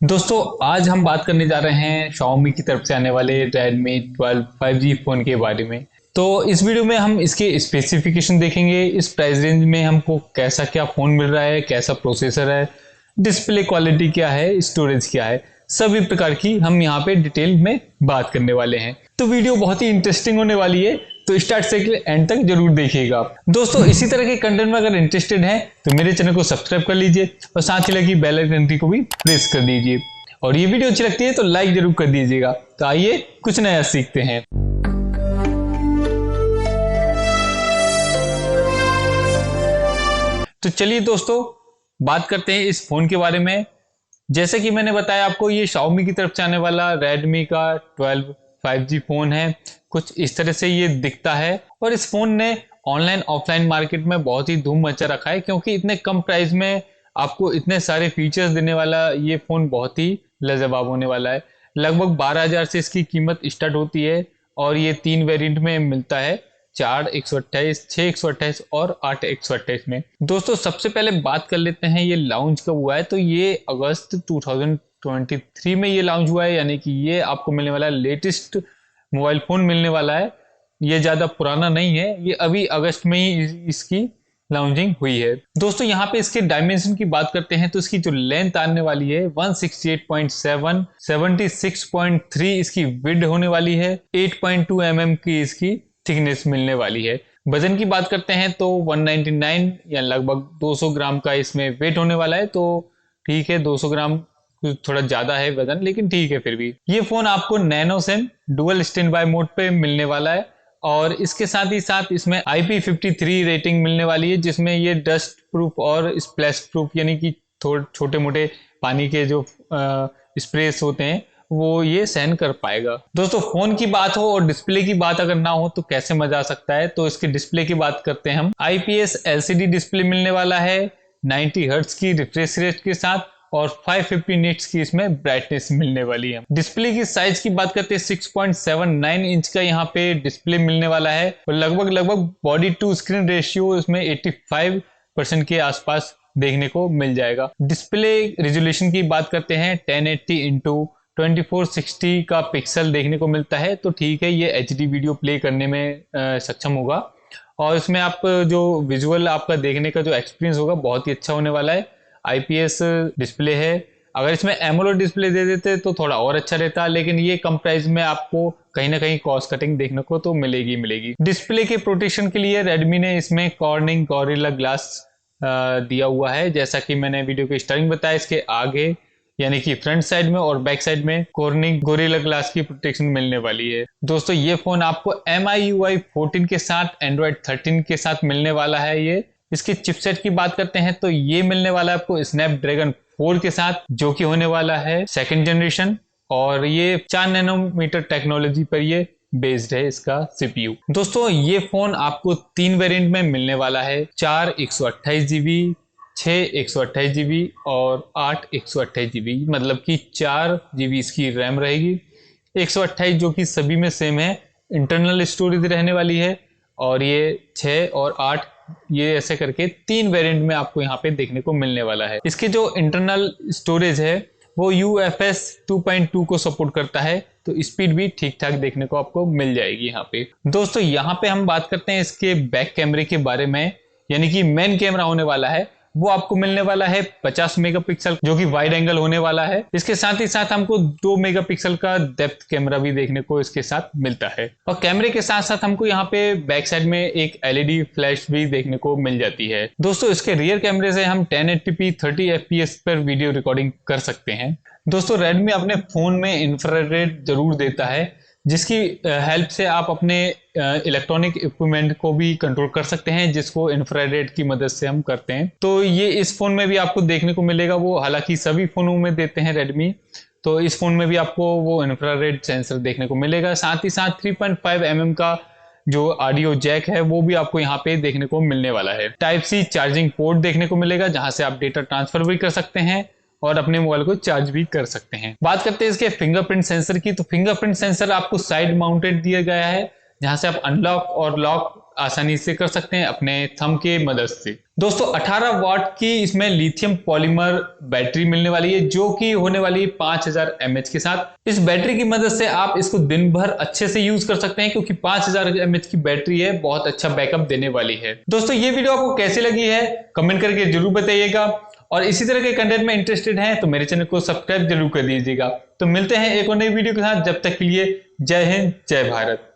दोस्तों आज हम बात करने जा रहे हैं Xiaomi की तरफ से आने वाले Redmi 12 5G फोन के बारे में। तो इस वीडियो में हम इसके स्पेसिफिकेशन देखेंगे, इस प्राइस रेंज में हमको कैसा क्या फोन मिल रहा है, कैसा प्रोसेसर है, डिस्प्ले क्वालिटी क्या है, स्टोरेज क्या है, सभी प्रकार की हम यहाँ पे डिटेल में बात करने वाले हैं। तो वीडियो बहुत ही इंटरेस्टिंग होने वाली है, तो स्टार्ट से एंड तक जरूर देखिएगा। दोस्तों इसी तरह के कंटेंट में अगर इंटरेस्टेड हैं तो मेरे चैनल को सब्सक्राइब कर लीजिए और साथ ही लगी बेल आइकन को भी प्रेस कर दीजिए। और ये वीडियो अच्छी लगती है तो लाइक जरूर कर दीजिएगा। तो आइए कुछ नया सीखते हैं। तो चलिए दोस्तों बात करते हैं इस फोन के बारे में। जैसे कि मैंने बताया आपको, ये Xiaomi की तरफ से आने वाला Redmi का 12 5G फोन है। कुछ इस तरह से ये दिखता है और इस फोन ने ऑनलाइन ऑफलाइन मार्केट में बहुत ही धूम मचा रखा है, क्योंकि इतने कम प्राइस में आपको इतने सारे फीचर्स देने वाला ये फोन बहुत ही लाजवाब होने वाला है। लगभग 12,000 से इसकी कीमत स्टार्ट होती है और ये 3 वेरिएंट में मिलता है, 4 128, 6 128 और 8 128 में। दोस्तों सबसे पहले बात कर लेते हैं ये लॉन्च कब हुआ है। तो ये अगस्त 2023 में ये लॉन्च हुआ है, यानी कि ये आपको मिलने वाला लेटेस्ट मोबाइल फोन मिलने वाला है। ये ज्यादा पुराना नहीं है, ये अभी अगस्त में ही इसकी लॉन्चिंग हुई है। दोस्तों यहाँ पे इसके डायमेंशन की बात करते हैं तो इसकी जो लेंथ आने वाली है 168.7, 76.3 इसकी विड्थ होने वाली है, 8.2 mm की इसकी थिकनेस मिलने वाली है। वजन की बात करते हैं तो 199 या लगभग 200 ग्राम का इसमें वेट होने वाला है। तो ठीक है, 200 ग्राम थोड़ा ज्यादा है वजन, लेकिन ठीक है। फिर भी ये फोन आपको nano SIM dual stand by mode पे मिलने वाला है और इसके साथ ही साथ इसमें IP53 रेटिंग मिलने वाली है, जिसमें ये डस्ट प्रूफ और स्प्लैश प्रूफ यानी कि छोटे मोटे पानी के जो स्प्रेस होते हैं वो ये सहन कर पाएगा। दोस्तों फोन की बात हो और डिस्प्ले की बात अगर ना हो तो कैसे मजा आ सकता है। तो इसके डिस्प्ले की बात करते हैं हम। IPS LCD डिस्प्ले मिलने वाला है 90 हर्ट्ज की रिफ्रेश रेट के साथ और 550 निट्स की इसमें ब्राइटनेस मिलने वाली है। डिस्प्ले की साइज की बात करते हैं 6.79 इंच का यहाँ पे डिस्प्ले मिलने वाला है और लगभग बॉडी टू स्क्रीन रेशियो इसमें 85% के आसपास देखने को मिल जाएगा। डिस्प्ले रेजोल्यूशन की बात करते हैं 1080 इंटू 2460 का पिक्सल देखने को मिलता है। तो ठीक है, ये HD वीडियो प्ले करने में सक्षम होगा और इसमें आप जो विजुअल आपका देखने का जो एक्सपीरियंस होगा बहुत ही अच्छा होने वाला है। IPS डिस्प्ले है। अगर इसमें एमोलेड डिस्प्ले दे देते तो थोड़ा और अच्छा रहता, लेकिन ये कम प्राइस में आपको कहीं ना कहीं कॉस्ट कटिंग देखने को तो मिलेगी। डिस्प्ले के प्रोटेक्शन के लिए रेडमी ने इसमें कॉर्निंग गोरिल्ला ग्लास दिया हुआ है। जैसा कि मैंने वीडियो के स्टार्टिंग बताया, इसके आगे यानी कि फ्रंट साइड में और बैक साइड में कॉर्निंग गोरिल्ला ग्लास की प्रोटेक्शन मिलने वाली है। दोस्तों ये फोन आपको MIUI 14 के साथ Android 13 के साथ मिलने वाला है। ये इसके चिपसेट की बात करते हैं तो ये मिलने वाला है आपको स्नैपड्रैगन 4 के साथ, जो कि होने वाला है 2nd जनरेशन और ये 4 नैनोमीटर टेक्नोलॉजी पर ये बेस्ड है इसका CPU। दोस्तों ये फोन आपको 3 वेरिएंट में मिलने वाला है, 4 128GB, 6 128GB और 8 128GB। मतलब कि 4GB इसकी रैम रहेगी, 128 जो कि सभी में सेम है इंटरनल स्टोरेज रहने वाली है, और ये 6 और 8 ये ऐसे करके 3 वेरिएंट में आपको यहाँ पे देखने को मिलने वाला है। इसके जो इंटरनल स्टोरेज है वो UFS 2.2 को सपोर्ट करता है, तो स्पीड भी ठीक ठाक देखने को आपको मिल जाएगी यहाँ पे। दोस्तों यहाँ पे हम बात करते हैं इसके बैक कैमरे के बारे में, यानी कि मेन कैमरा होने वाला है वो आपको मिलने वाला है 50 मेगापिक्सल, जो कि वाइड एंगल होने वाला है। इसके साथ ही साथ हमको 2 मेगापिक्सल का डेप्थ कैमरा भी देखने को इसके साथ मिलता है और कैमरे के साथ साथ हमको यहाँ पे बैक साइड में एक LED फ्लैश भी देखने को मिल जाती है। दोस्तों इसके रियर कैमरे से हम 1080p 30 FPS पर वीडियो रिकॉर्डिंग कर सकते हैं। दोस्तों रेडमी अपने फोन में इंफ्रारेड जरूर देता है, जिसकी हेल्प से आप अपने इलेक्ट्रॉनिक इक्विपमेंट को भी कंट्रोल कर सकते हैं, जिसको इंफ्रारेड की मदद से हम करते हैं। तो ये इस फोन में भी आपको देखने को मिलेगा। वो हालांकि सभी फोनों में देते हैं रेडमी, तो इस फोन में भी आपको वो इंफ्रारेड सेंसर देखने को मिलेगा। साथ ही साथ 3.5 mm का जो ऑडियो जैक है वो भी आपको यहाँ पे देखने को मिलने वाला है। Type-C चार्जिंग पोर्ट देखने को मिलेगा, जहां से आप डेटा ट्रांसफर भी कर सकते हैं और अपने मोबाइल को चार्ज भी कर सकते हैं। बात करते हैं इसके फिंगरप्रिंट सेंसर की। तो फिंगरप्रिंट सेंसर आपको साइड माउंटेड दिया गया है, जहां से आप अनलॉक और लॉक आसानी से कर सकते हैं अपने थंब के मदद से। दोस्तों 18 वाट की इसमें लिथियम पॉलीमर बैटरी मिलने वाली है, जो कि होने वाली है 5000 mAh के साथ। इस बैटरी की मदद से आप इसको दिन भर अच्छे से यूज कर सकते हैं, क्योंकि 5000 mAh की बैटरी है, बहुत अच्छा बैकअप देने वाली है। दोस्तों ये वीडियो आपको कैसी लगी है कमेंट करके जरूर बताइएगा, और इसी तरह के कंटेंट में इंटरेस्टेड हैं तो मेरे चैनल को सब्सक्राइब जरूर कर दीजिएगा। तो मिलते हैं एक और नई वीडियो के साथ, जब तक के लिए जय हिंद जय भारत।